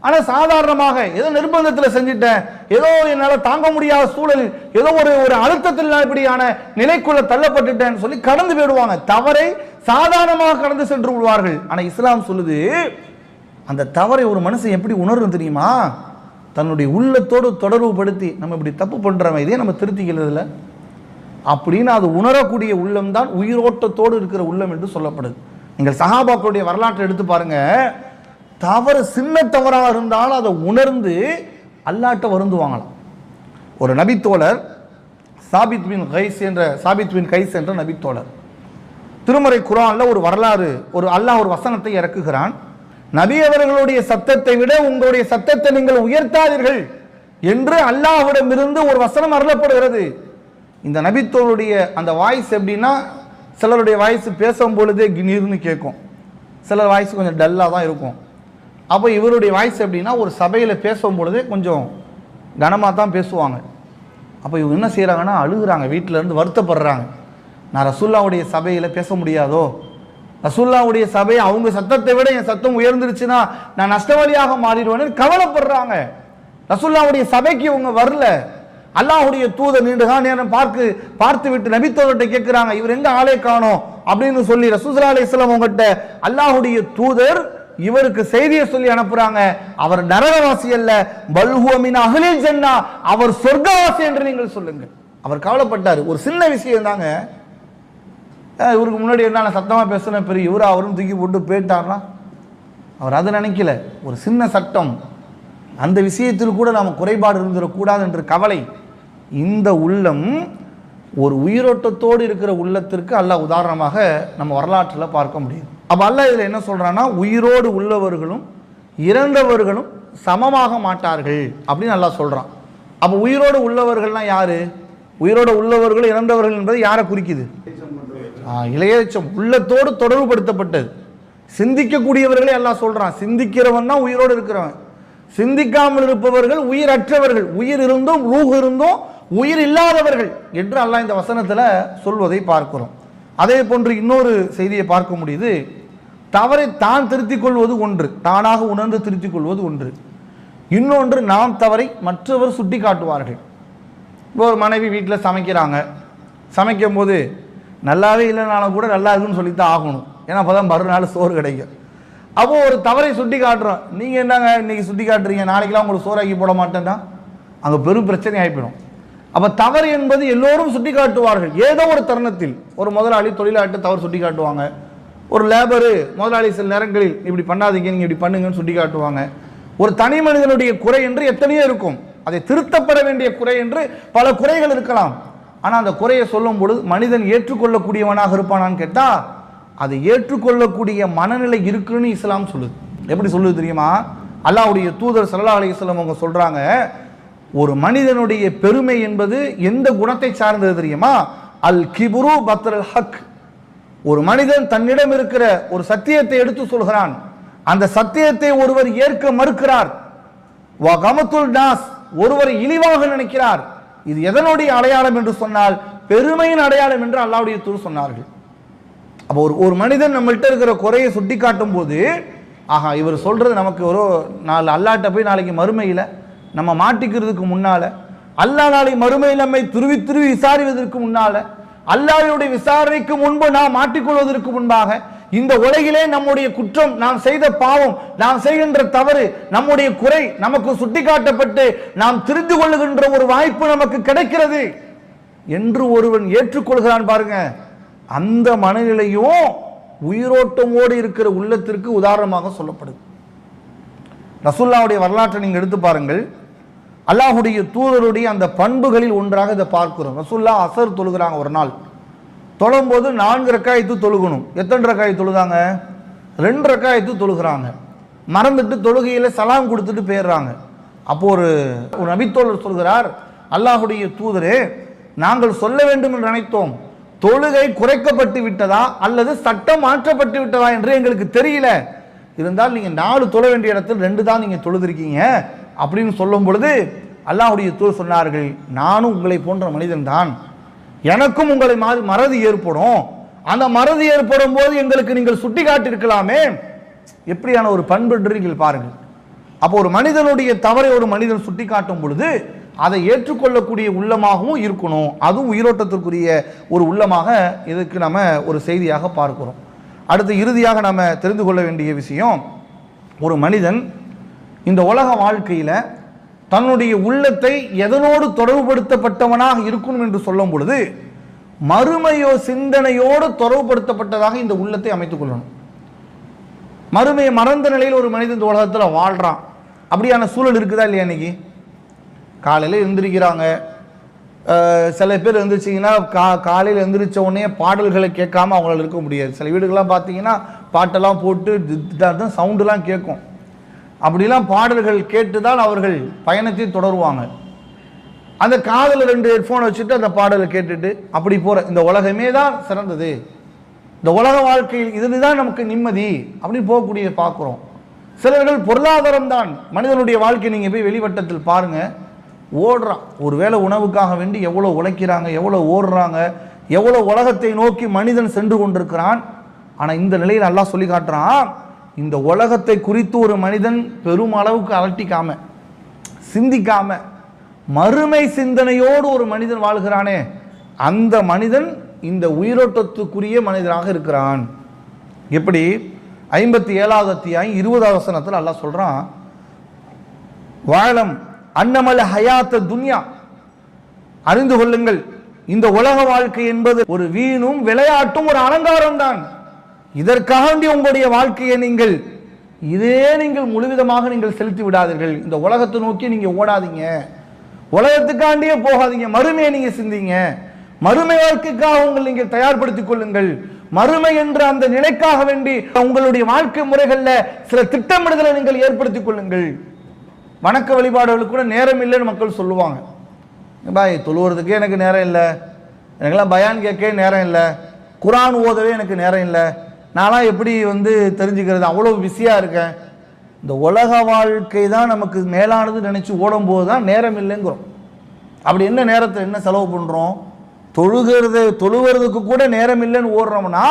ஆனால் சாதாரணமாக ஏதோ நிர்பந்தத்தில் செஞ்சுட்டேன், ஏதோ என்னால் தாங்க முடியாத சூழலில், ஏதோ ஒரு அழுத்தத்தில் இப்படியான நிலைக்குள்ள தள்ளப்பட்டுட்டேன்னு சொல்லி கடந்து போயிடுவாங்க. தவறை சாதாரணமாக கடந்து சென்று விடுவார்கள். ஆனால் இஸ்லாம் சொல்லுது, அந்த தவறை ஒரு மனுஷன் எப்படி உணரும் தெரியுமா? தன்னுடைய உள்ளத்தோடு தொடர்பு படுத்தி, நம்ம இப்படி தப்பு பண்ணுறவன் இதே நம்ம திருத்திக்கிறதுல அப்படின்னு அது உணரக்கூடிய உள்ளம் தான் உயிரோட்டத்தோடு இருக்கிற உள்ளம் என்று சொல்லப்படுது. நீங்கள் சஹாபாக்களுடைய வரலாற்றை எடுத்து பாருங்க. தவறு சின்ன தவறாக இருந்தாலும் அதை உணர்ந்து அல்லாட்ட வருந்துவாங்களாம். ஒரு நபித்தோழர் சாபித் பின் கைஸ் என்ற நபித்தோழர், திருமறை குர்ஆன்ல ஒரு வரலாறு, அல்லாஹ் ஒரு வசனத்தை இறக்குகிறான். நபி அவர்களுடைய சத்தத்தை விட உங்களுடைய சத்தத்தை நீங்கள் உயர்த்தாதீர்கள் என்று அல்லாஹ்விடமிருந்து ஒரு வசனம் அருளப்படுகிறது. இந்த நபித்தோளுடைய அந்த வாய்ஸ் எப்படின்னா, சிலருடைய வாய்ஸ் பேசும் பொழுதே கிணீர்னு கேட்கும், சிலர் வாய்ஸ் கொஞ்சம் டல்லாக தான் இருக்கும். அப்போ இவருடைய வாய்ஸ் எப்படின்னா, ஒரு சபையில் பேசும் பொழுதே கொஞ்சம் கனமாக தான் பேசுவாங்க. அப்போ இவங்க என்ன செய்கிறாங்கன்னா, அழுகுறாங்க, வீட்டிலேருந்து வருத்தப்படுறாங்க. நான் ரசூல்லாவுடைய சபையில் பேச முடியாதோ, ரசூல்லாவுடைய சபை அவங்க சத்தத்தை விட என் சத்தம் உயர்ந்துருச்சுன்னா நான் நஷ்டவாளியாக மாறிடுவேன்னு கவலைப்படுறாங்க. ரசூல்லாவுடைய சபைக்கு இவங்க வரல. அல்லாஹுடைய தூதர் நீண்ட நேரம் பார்த்து விட்டு நபித்தோர்கிட்ட கேட்கிறாங்க, இவர் எங்க ஆளே காணோம் அப்படின்னு சொல்லி ரசூலுல்லாஹி அலைஹி வஸல்லம் அவங்ககிட்ட அல்லாஹுடைய தூதர் இவருக்கு செய்தியை சொல்லி அனுப்புறாங்க. அவர் நரகவாசி அல்ல, பல்ஹுவ மின் அஹ்லில் ஜன்னா, அவர் சொர்க்கவாசி என்று நீங்கள் சொல்லுங்க. அவர் கவலைப்பட்டார். ஒரு சின்ன விஷயம் தாங்க. இவருக்கு முன்னாடி என்ன சத்தமாக பேசுன பெரிய இவரு அவரும் தூக்கி போட்டு போயிட்டார்னா, அவர் அதை நினைக்கல. ஒரு சின்ன சட்டம், அந்த விஷயத்தில் கூட நாம் குறைபாடு இருந்துடக்கூடாது என்ற கவலை. இந்த உள்ளம் ஒரு உயிரோட்டத்தோடு இருக்கிற உள்ளத்திற்கு அல்லாஹ் உதாரணமாக நம்ம வரலாற்றில் பார்க்க முடியும். அப்போ அல்லாஹ் இதில் என்ன சொல்றான்னா, உயிரோடு உள்ளவர்களும் இறந்தவர்களும் சமமாக மாட்டார்கள் அப்படின்னு அல்லாஹ் சொல்றான். அப்போ உயிரோடு உள்ளவர்கள்லாம் யாரு? உயிரோடு உள்ளவர்கள் இறந்தவர்கள் என்பது யாரை குறிக்குது? இளையச்சம், உள்ளத்தோடு தொடர்பு படுத்தப்பட்டது. சிந்திக்கக்கூடியவர்களே அல்லாஹ் சொல்றான். சிந்திக்கிறவன் தான் உயிரோடு இருக்கிறவன். சிந்திக்காமல் இருப்பவர்கள் உயிரற்றவர்கள், உயிர் இருந்தும் ரூஹ் இருந்தும் உயிர் இல்லாதவர்கள் என்று அல்லாஹ் இந்த வசனத்தில் சொல்வதை பார்க்கிறோம். அதே போன்று இன்னொரு செய்தியை பார்க்க முடியுது. தவறை தான் திருத்திக் கொள்வது ஒன்று, தானாக உணர்ந்து திருத்திக் கொள்வது ஒன்று. இன்னொன்று, நாம் தவறை மற்றவர் சுட்டி காட்டுவார்கள். இப்போ ஒரு மனைவி வீட்டில் சமைக்கிறாங்க, சமைக்கும் போது நல்லாவே இல்லைனாலும் கூட நல்லா இருக்குன்னு சொல்லித்தான் ஆகணும், ஏன்னா அப்போ தான் மறுநாள் சோறு கிடைக்கும். அப்போது ஒரு தவறை சுட்டி காட்டுறோம், நீங்கள் என்னங்க இன்னைக்கு சுட்டி காட்டுறீங்க, நாளைக்கெல்லாம் உங்களுக்கு சோறாக்கி போட மாட்டேன்னா அங்கே பெரும் பிரச்சனை ஆகிப்படும். அப்போ தவறு என்பது எல்லோரும் சுட்டி காட்டுவார்கள். ஏதோ ஒரு தருணத்தில் ஒரு முதலாளி தொழிலாளர்கிட்ட தவறு சுட்டி காட்டுவாங்க, ஒரு லேபரு முதலாளி சில நேரங்களில் இப்படி பண்ணாதீங்க நீங்கள் இப்படி பண்ணுங்கன்னு சுட்டி காட்டுவாங்க. ஒரு தனி மனிதனுடைய குறை என்று எத்தனையோ இருக்கும், அதை திருத்தப்பட வேண்டிய குறை என்று பல குறைகள் இருக்கலாம். ஆனால் அந்த குறையை சொல்லும் பொழுது மனிதன் ஏற்றுக்கொள்ளக்கூடியவனாக இருப்பானான்னு கேட்டால் அதை ஏற்றுக்கொள்ளக்கூடிய மனநிலை இருக்குன்னு இஸ்லாம் சொல்லுது. எப்படி சொல்லுது தெரியுமா? அல்லாஹ்வுடைய தூதர் ஸல்லல்லாஹு அலைஹி வஸல்லம் அவங்க சொல்றாங்க, ஒரு மனிதனுடைய பெருமை என்பது எந்த குணத்தை சார்ந்தது தெரியுமா? அல் கிபுரு பத்ரல் ஹக். ஒரு மனிதன் தன்னிடம் இருக்கிற ஒரு சத்தியத்தை எடுத்து சொல்கிறான், அந்த சத்தியத்தை ஒருவர் ஏற்க மறுக்கிறார். வ கமத்துல் நாஸ், ஒருவரை இழிவாக நினைக்கிறார். இது எதனுடைய அடையாளம் என்று சொன்னால் பெருமையின் அடையாளம் என்று அல்லாஹ்வுடைய தூதர் சொன்னார்கள். அப்போ ஒரு மனிதன் நம்மள்கிட்ட இருக்கிற குறையை சுட்டி காட்டும் போது, ஆஹா இவர் சொல்றது நமக்கு ஒரு நாலு அல்லாட்ட போய் நாளைக்கு மறுமையில் நம்ம மாட்டிக்கிறதுக்கு முன்னால, அல்லாஹ் நாளை மறுமையில் நம்மை துருவி விசாரிப்பதற்கு முன்னால, அல்லாஹ்வுடைய விசாரணைக்கு முன்பு நாம் மாட்டிக்கொள்வதற்கு முன்பாக இந்த உலகிலே நம்முடைய குற்றம், நாம் செய்த பாவம், நாம் செய்கின்ற தவறு, நம்முடைய குறை நமக்கு சுட்டிக்காட்டப்பட்டு நாம் தெரிந்து கொள்ளுகின்ற ஒரு வாய்ப்பு நமக்கு கிடைக்கிறது என்று ஒருவன் ஏற்றுக்கொள்கிறான் பாருங்க. அந்த மனநிலையும் உயிரோட்டமோடு இருக்கிற உள்ளத்திற்கு உதாரணமாக சொல்லப்படுது. ரசூலுல்லாஹ்வுடைய வரலாற்றை நீங்க எடுத்து பாருங்கள். அல்லாஹ்வுடைய தூதருடைய அந்த பண்புகளில் ஒன்றாக இதை பார்க்கிறோம். ரசூலுல்லாஹ் அசர் தொழுகிறாங்க ஒரு நாள். தொழும்போது 4 ரக்காயத்து தொழுகணும். எத்தனை ரக்காயத்து தொழுதாங்க? 2 ரக்காயத்து தொழுகிறாங்க. மறந்துட்டு தொழுகையில் சலாம் கொடுத்துட்டு போயிடுறாங்க. அப்போ ஒரு நபித்தோழர் சொல்கிறார், அல்லாஹுடைய தூதரே, நாங்கள் சொல்ல வேண்டும் என்று நினைத்தோம், தொழுகை குறைக்கப்பட்டு விட்டதா அல்லது சட்டம் மாற்றப்பட்டு விட்டதா என்று எங்களுக்கு தெரியல. இருந்தால் நீங்கள் 4 தொழ வேண்டிய இடத்தில் 2 தான் நீங்கள் தொழுதிருக்கீங்க அப்படின்னு சொல்லும் பொழுது அல்லாஹுடைய தூதர் சொன்னார்கள், நானும் உங்களை போன்ற மனிதன் தான், எனக்கும் உங்களை மறதி ஏற்படும். அந்த மறதி ஏற்படும் போது எங்களுக்கு நீங்கள் சுட்டி காட்டியிருக்கலாமே. எப்படியான ஒரு பண்பு என்று நீங்கள் பாருங்கள். அப்போ ஒரு மனிதனுடைய தவறை ஒரு மனிதன் சுட்டி காட்டும் பொழுது அதை ஏற்றுக்கொள்ளக்கூடிய உள்ளமாகவும் இருக்கணும். அதுவும் உயிரோட்டத்திற்குரிய ஒரு உள்ளமாக இதுக்கு நம்ம ஒரு செய்தியாக பார்க்கிறோம். அடுத்து இறுதியாக நம்ம தெரிந்து கொள்ள வேண்டிய விஷயம், ஒரு மனிதன் இந்த உலக வாழ்க்கையில் தன்னுடைய உள்ளத்தை எதனோடு தொடர்புபடுத்தப்பட்டவனாக இருக்கணும் என்று சொல்லும் பொழுது மறுமையோ சிந்தனையோடு தொடர்புபடுத்தப்பட்டதாக இந்த உள்ளத்தை அமைத்துக் கொள்ளணும். மறுமையை மறந்த நிலையில் ஒரு மனிதன் இந்த உலகத்தில் வாழ்றான். அப்படியான சூழல் இருக்குதா இல்லையா? இன்னைக்கு காலையில் எழுந்திருக்கிறாங்க, சில பேர் எழுந்திரிச்சிங்கன்னா காலையில் எழுந்திரிச்ச உடனே பாடல்களை கேட்காம அவங்களால இருக்க முடியாது. சில வீடுகள்லாம் பார்த்தீங்கன்னா பாட்டெல்லாம் போட்டு சவுண்டுலாம் கேட்கும். அப்படிலாம் பாடல்கள் கேட்டு தான் அவர்கள் பயணத்தை தொடருவாங்க. அந்த காதில் 2 ஹெட்ஃபோன் வச்சுட்டு அந்த பாடலை கேட்டுட்டு அப்படி போகிற இந்த உலகமே தான் சிறந்தது, இந்த உலக வாழ்க்கையில் இதுதான் நமக்கு நிம்மதி அப்படின்னு போகக்கூடிய பார்க்குறோம். சிலர்கள் பொருளாதாரம் தான் மனிதனுடைய வாழ்க்கை. நீங்கள் போய் வெளிவட்டத்தில் பாருங்கள், ஓடுறான். ஒருவேளை உணவுக்காக வேண்டி எவ்வளோ உழைக்கிறாங்க, எவ்வளோ ஓடுறாங்க, எவ்வளோ உலகத்தை நோக்கி மனிதன் சென்று கொண்டிருக்கிறான். ஆனால் இந்த நிலையில் அல்லாஹ் சொல்லி காட்டுறான், இந்த உலகத்தை குறித்து ஒரு மனிதன் பெரும் அளவுக்கு அலட்டிக்காம சிந்திக்காம மறுமை சிந்தனையோடு ஒரு மனிதன் வாழ்கிறானே, அந்த மனிதன் இந்த உயிரோட்டத்துக்குரிய மனிதனாக இருக்கிறான். எப்படி 57வது அத்தியாயம் 20வது வசனத்தில் அல்லாஹ் சொல்றான், வாழம் அன்னமல் ஹயாத்த துன்யா, அறிந்து கொள்ளுங்கள், இந்த உலக வாழ்க்கை என்பது ஒரு வீணும் விளையாட்டும் ஒரு அலங்காரம் தான். இதற்காக உங்களுடைய வாழ்க்கையை நீங்கள் முழுவிதமாக நீங்கள் செலுத்தி விடாதீர்கள். இந்த உலகத்தை நோக்கி நீங்க ஓடாதீங்க, உலகத்துக்காண்டியே போகாதீங்க, மறுமையை நீங்க சிந்திங்க, மறுமை வாழ்க்கைக்காக உங்களை நீங்கள் தயார்படுத்திக் கொள்ளுங்கள். மறுமை என்ற அந்த நிலைக்காக வேண்டி உங்களுடைய வாழ்க்கை முறைகளில் சில திட்டமிடுதலை நீங்கள் ஏற்படுத்திக் கொள்ளுங்கள். வணக்க வழிபாடுகளுக்கு கூட நேரம் இல்லைன்னு மக்கள் சொல்லுவாங்க. பாய், தொழுவுறதுக்கே எனக்கு நேரம் இல்லை, எனக்கெல்லாம் பயான் கேட்க நேரம் இல்லை, குரான் ஓதவே எனக்கு நேரம் இல்லை, நான்லாம் எப்படி தெரிஞ்சுக்கிறது, அவ்வளோ பிஸியாக இருக்கேன். இந்த உலக வாழ்க்கை தான் நமக்கு மேலானது நினச்சி ஓடும்போது தான் நேரம் இல்லைங்கிறோம். அப்படி என்ன நேரத்தில் என்ன செலவு பண்ணுறோம்? தொழுகிறதுக்கு கூட நேரம் இல்லைன்னு ஓடுறோம்னா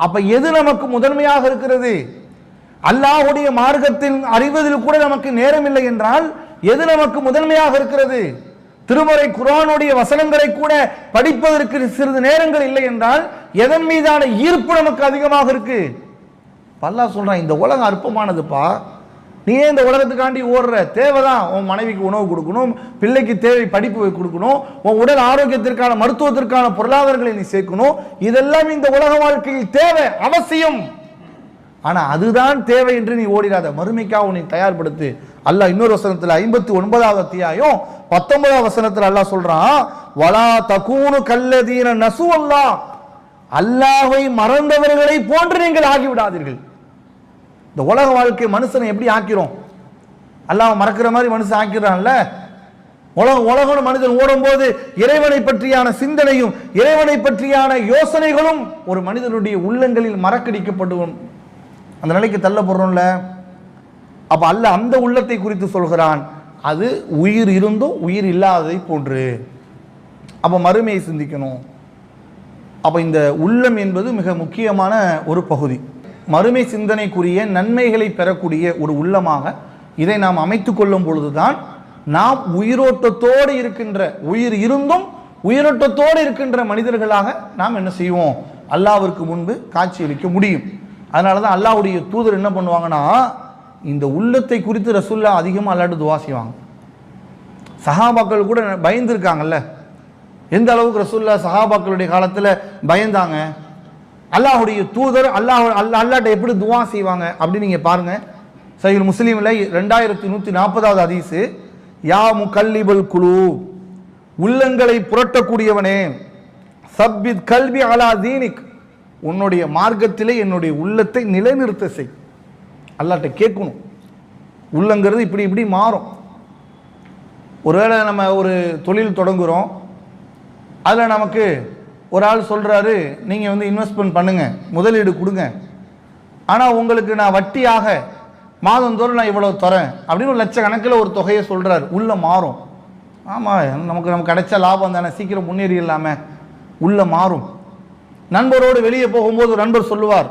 அப்போ எது நமக்கு முதன்மையாக இருக்கிறது? அல்லாஹ்வுடைய மார்க்கத்தின் அறிவதில் கூட நமக்கு நேரம் இல்லை என்றால் எது நமக்கு முதன்மையாக இருக்கிறது? திருமறை குர்ஆனுடைய வசனங்களை கூட படிப்பதற்கு சிறிது நேரங்கள் இல்லை என்றால் எதன் மீதான ஈர்ப்பு நமக்கு அதிகமாக இருக்கு? அல்லாஹ் சொல்றான், இந்த உலகம் அற்பமானதுப்பா, நீ ஏன் இந்த உலகத்துக்காண்டி ஓடுற? தேவைதான், உன் மனைவிக்கு உணவு கொடுக்கணும், பிள்ளைக்கு தேவை படிப்பு கொடுக்கணும், உன் உடல் ஆரோக்கியத்திற்கான மருத்துவத்திற்கான பொருளாதாரங்களை நீ சேர்க்கணும், இதெல்லாம் இந்த உலக வாழ்க்கையில் தேவை, அவசியம். ஆனா அதுதான் தேவை என்று நீ ஓடிடாத, மறுமைக்காக உன்னை தயார்படுத்து. அல்லாஹ் இன்னொரு வசனத்தில் 59வது அத்தியாயம் 19வது வசனத்தில் அல்லாஹ் சொல்றான், வலா தகூனு கல்லதீன நசு அல்லாஹ், அல்லாஹ்வை மறந்தவர்களை போன்று நீங்கள் ஆகிவிடாதீர்கள். இந்த உலக வாழ்க்கை மனுஷனை எப்படி ஆக்கிறோம்? அல்லாஹ் மறக்கிற மாதிரி மனுஷன் ஆக்கிறான்ல. உலகம் மனிதன் ஓடும்போது இறைவனை பற்றியான சிந்தனையும் இறைவனை பற்றியான யோசனைகளும் ஒரு மனிதனுடைய உள்ளங்களில் மறக்கடிக்கப்படும் அந்த நிலைக்கு தள்ளப்படுறோம்ல. அப்ப அல்லாஹ் அந்த உள்ளத்தை குறித்து சொல்கிறான், அது உயிர் இருந்தோ உயிர் இல்லாததை போன்று. அப்ப மறுமையை சிந்திக்கணும். அப்ப இந்த உள்ளம் என்பது மிக முக்கியமான ஒரு பகுதி. மறுமை சிந்தனைக்குரிய நன்மைகளை பெறக்கூடிய ஒரு உள்ளமாக இதை நாம் அமைத்துக் கொள்ளும் பொழுதுதான் நாம் உயிரோட்டத்தோடு இருக்கின்ற, உயிர் இருந்தும் உயிரோட்டத்தோடு இருக்கின்ற மனிதர்களாக நாம் என்ன செய்வோம்? அல்லாஹ்விற்கு முன்பு காட்சியளிக்க முடியும். அதனால தான் அல்லாஹ்வுடைய தூதர் என்ன பண்ணுவாங்கன்னா, இந்த உள்ளத்தை குறித்து ரசூல்லா அதிகமாக அல்லாஹ்ட்ட துஆ செய்வாங்க. சஹாபாக்கள் கூட பயந்துருக்காங்கல்ல, எந்த அளவுக்கு ரசூல்லா சஹாபாக்களுடைய காலத்தில் பயந்தாங்க. அல்லாஹ்வுடைய தூதர் அல்லாஹ்ட்ட எப்படி துஆ செய்வாங்க அப்படின்னு நீங்க பாருங்க. சஹீஹ் முஸ்லிம்ல 2140வது ஹதீஸ், யா முகல்லிபுல் குலூப், உள்ளங்களை புரட்டக்கூடியவனே, சப்பித் கல்வி அலா தீனிக், உன்னுடைய மார்க்கத்திலே என்னுடைய உள்ளத்தை நிலைநிறுத்த செய். அல்லாஹ்ட்ட கேட்கணும். உள்ளங்கிறது இப்படி இப்படி மாறும். ஒருவேளை நம்ம ஒரு தொழில் தொடங்குகிறோம், அதில் நமக்கு ஒரு ஆள் சொல்கிறாரு, நீங்கள் வந்து இன்வெஸ்ட்மெண்ட் பண்ணுங்கள், முதலீடு கொடுங்க, ஆனால் உங்களுக்கு நான் வட்டியாக மாதந்தோறும் நான் இவ்வளோ தரேன் அப்படின்னு ஒரு லட்சக்கணக்கில் ஒரு தொகையை சொல்கிறார். உள்ள மாறும். ஆமாம், நமக்கு கிடைச்ச லாபம் தானே, சீக்கிரம் முன்னேறி இல்லாமல் உள்ள மாறும். நண்பரோடு வெளியே போகும்போது ஒரு நண்பர் சொல்லுவார்,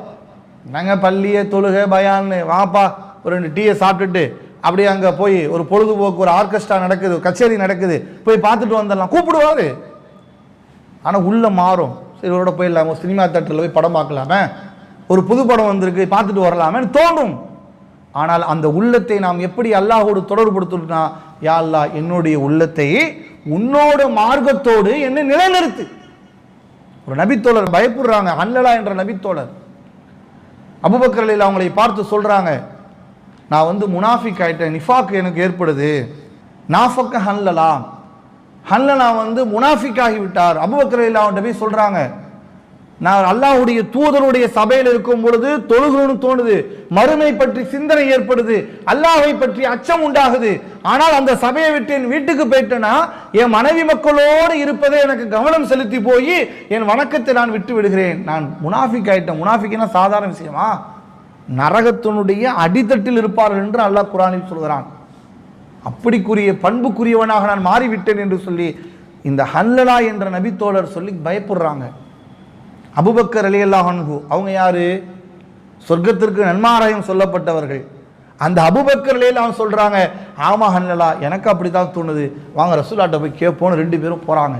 நாங்கள் பள்ளியை தொழுகை பயான்னு வாப்பா ஒரு 2 டீயை சாப்பிட்டுட்டு அப்படியே அங்கே போய் ஒரு பொழுதுபோக்கு, ஒரு ஆர்கெஸ்ட்ரா நடக்குது, கச்சேரி நடக்குது, போய் பார்த்துட்டு வந்துடலாம் கூப்பிடுவார். ஆனால் உள்ள மாறும். சரி இவரோட போயிடலாமோ, சினிமா தேட்டரில் போய் படம் பார்க்கலாமே, ஒரு புது படம் வந்திருக்கு பார்த்துட்டு வரலாமேன்னு தோணும். ஆனால் அந்த உள்ளத்தை நாம் எப்படி அல்லாஹோடு தொடர்புபடுத்தணும்னா, யா அல்லாஹ் என்னுடைய உள்ளத்தை உன்னோட மார்க்கத்தோடு என்ன நிலைநிறுத்து. ஒரு நபித்தோழர் பயப்படுறாங்க, ஹன்லலா என்ற நபித்தோழர். அபூபக்கர் ரலியல்லாஹு அவங்களை பார்த்து சொல்றாங்க, நான் வந்து முனாஃபிக் ஆயிட்டேன், நிஃபாக் எனக்கு ஏற்படுது. நாஃபக்க ஹன்லலா, ஹன்லலா வந்து முனாஃபிக் ஆகிவிட்டார். அபூபக்கர் ரலியல்லாஹு அன்ஹு போய் சொல்றாங்க, நான் அல்லாஹ்வுடைய தூதருடைய சபையில் இருக்கும் பொழுது தொழுகணும்னு தோணுது, மறுமை பற்றி சிந்தனை ஏற்படுது, அல்லாஹ்வை பற்றி அச்சம் உண்டாகுது. ஆனால் அந்த சபையை விட்டு என் வீட்டுக்கு போயிட்டேன்னா என் மனைவி மக்களோடு இருப்பதை எனக்கு கவனம் செலுத்தி போய் என் வணக்கத்தை நான் விட்டு விடுகிறேன். நான் முனாஃபிக் ஆயிட்டேன். முனாஃபிக்னா சாதாரண விஷயமா? நரகத்தினுடைய அடித்தட்டில் இருப்பார்கள் என்று அல்லாஹ் குர்ஆனில் சொல்கிறான். அப்படிக்குரிய பண்புக்குரியவனாக நான் மாறிவிட்டேன் என்று சொல்லி இந்த ஹன்லலா என்ற நபித்தோழர் சொல்லி பயப்படுறாங்க. அபூபக்கர் ரலியல்லாஹு அன்ஹு அவங்க யாரு? சொர்க்கத்திற்கு நன்மாராயம் சொல்லப்பட்டவர்கள். அந்த அபூபக்கர் ரலியல்லாஹு சொல்றாங்க, ஆமா ஹன்லலா எனக்கு அப்படித்தான் தோணுது, வாங்க ரசூலுல்லாஹ்ட்ட போய் கேட்போம். 2 பேரும் போறாங்க.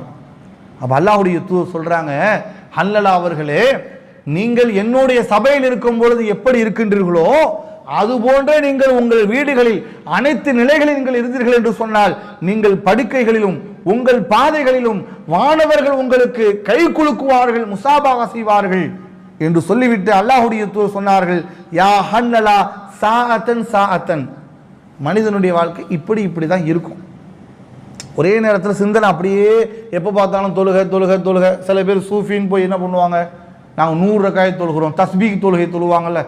அப்ப அல்லாஹ்வுடைய தூதர் சொல்றாங்க, ஹன்லலா அவர்களே, நீங்கள் என்னுடைய சபையில் இருக்கும் பொழுது எப்படி இருக்கின்றீர்களோ அதுபோன்றே நீங்கள் உங்கள் வீடுகளில் அனைத்து நிலைகளில் நீங்கள் இருந்தீர்கள் என்று சொன்னால், நீங்கள் படுக்கைகளிலும் உங்கள் பாதைகளிலும் வானவர்கள் உங்களுக்கு கை குலுக்குவார்கள், முசாபாக செய்வார்கள் என்று சொல்லிவிட்டு அல்லாஹ்வுடைய தூதர் சொன்னார்கள், யா ஹன்லலா சாஅத்தன் சாஅத்தன், மனிதனுடைய வாழ்க்கை இப்படி இப்படி தான் இருக்கும். ஒரே நேரத்தில் சிந்தனை அப்படியே எப்போ பார்த்தாலும் தொழுகை தொழுகை தொழுகை. சில பேர் சூஃபின்னு போய் என்ன பண்ணுவாங்க, நாங்கள் 100 ரக்காயத் தொழுகிறோம், தஸ்பீக் தொழுகை தொழுவாங்கல்ல,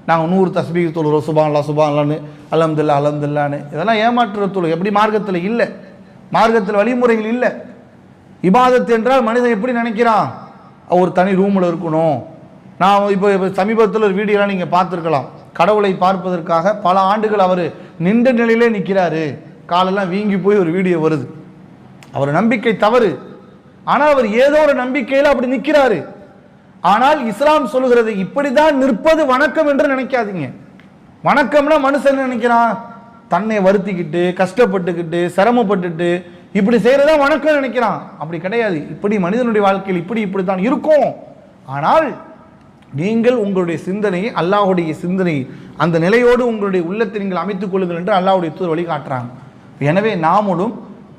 நாங்கள் 100 தஸ்பீக் தொழுகிறோம், சுபான்லா சுபான்லான்னு அல்ஹம்துலில்லாஹ் அல்ஹம்துலில்லாஹ்னு. இதெல்லாம் ஏமாற்றுற தொழுகை. எப்படி மார்க்கத்தில் இல்லை, மார்க்கத்தில் வழிமுறைகள் இல்லை. இபாதத் என்றால் மனிதன் எப்படி நினைக்கிறான், ஒரு தனி ரூமில் இருக்கணும். நான் இப்போ சமீபத்தில் ஒரு வீடியோலாம் நீங்கள் பார்த்துருக்கலாம். கடவுளை பார்ப்பதற்காக பல ஆண்டுகள் அவர் நின்ற நிலையிலே நிற்கிறாரு, காலெல்லாம் வீங்கி போய் ஒரு வீடியோ வருது. அவர் நம்பிக்கை தவறு, ஆனால் அவர் ஏதோ ஒரு நம்பிக்கையில் அப்படி நிற்கிறாரு. ஆனால் இஸ்லாம் சொல்லுகிறது, இப்படிதான் நிற்பது வணக்கம் என்று நினைக்காதீங்க. வணக்கம்னா மனுஷன் நினைக்கிறான், தன்னை வருத்திக்கிட்டு கஷ்டப்பட்டுக்கிட்டு சிரமப்பட்டுட்டு இப்படி செய்யறதா வணக்கம் நினைக்கிறான். அப்படி கிடையாது. இப்படி மனிதனுடைய வாழ்க்கையில் இப்படி தான் இருக்கும். ஆனால் நீங்கள் உங்களுடைய சிந்தனையை அல்லாஹ்வுடைய சிந்தனை அந்த நிலையோடு உங்களுடைய உள்ளத்தை நீங்கள் அமைத்துக் கொள்ளுங்கள் என்று அல்லாஹ்வுடைய தூதர் வழிகாட்டுறாங்க. எனவே நாமளும்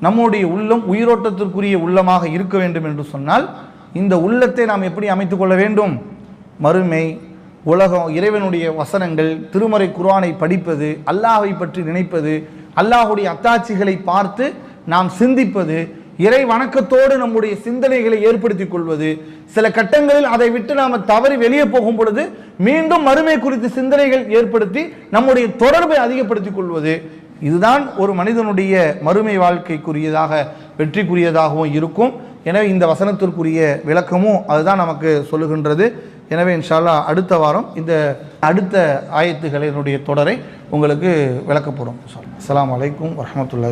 நம்முடைய உள்ளம் உயிரோட்டத்திற்குரிய உள்ளமாக இருக்க வேண்டும் என்று சொன்னால், இந்த உள்ளத்தை நாம் எப்படி அமைத்துக் கொள்ள வேண்டும்? மறுமை, உலகம், இறைவனுடைய வசனங்கள், திருமறை குர்ஆனை படிப்பது, அல்லாஹ்வை பற்றி நினைப்பது, அல்லாஹ்வுடைய அத்தாட்சிகளை பார்த்து நாம் சிந்திப்பது, இறை வணக்கத்தோடு நம்முடைய சிந்தனைகளை ஏற்படுத்திக் கொள்வது, சில கட்டங்களில் அதை விட்டு நாம் தவறி வெளியே போகும் பொழுது மீண்டும் மறுமை குறித்து சிந்தனைகள் ஏற்படுத்தி நம்முடைய தொடர்பை அதிகப்படுத்திக் கொள்வது, இதுதான் ஒரு மனிதனுடைய மறுமை வாழ்க்கைக்குரியதாக வெற்றிக்குரியதாகவும் இருக்கும். எனவே இந்த வசனத்திற்குரிய விளக்கமும் அதுதான் நமக்கு சொல்லுகின்றது. எனவே இன்ஷா அல்லாஹ் அடுத்த வாரம் இந்த அடுத்த ஆயத்துகளினுடைய தொடரை உங்களுக்கு விளக்கப்படும். அஸ்ஸலாமு அலைக்கும் வரஹ்மத்துல்லாஹி.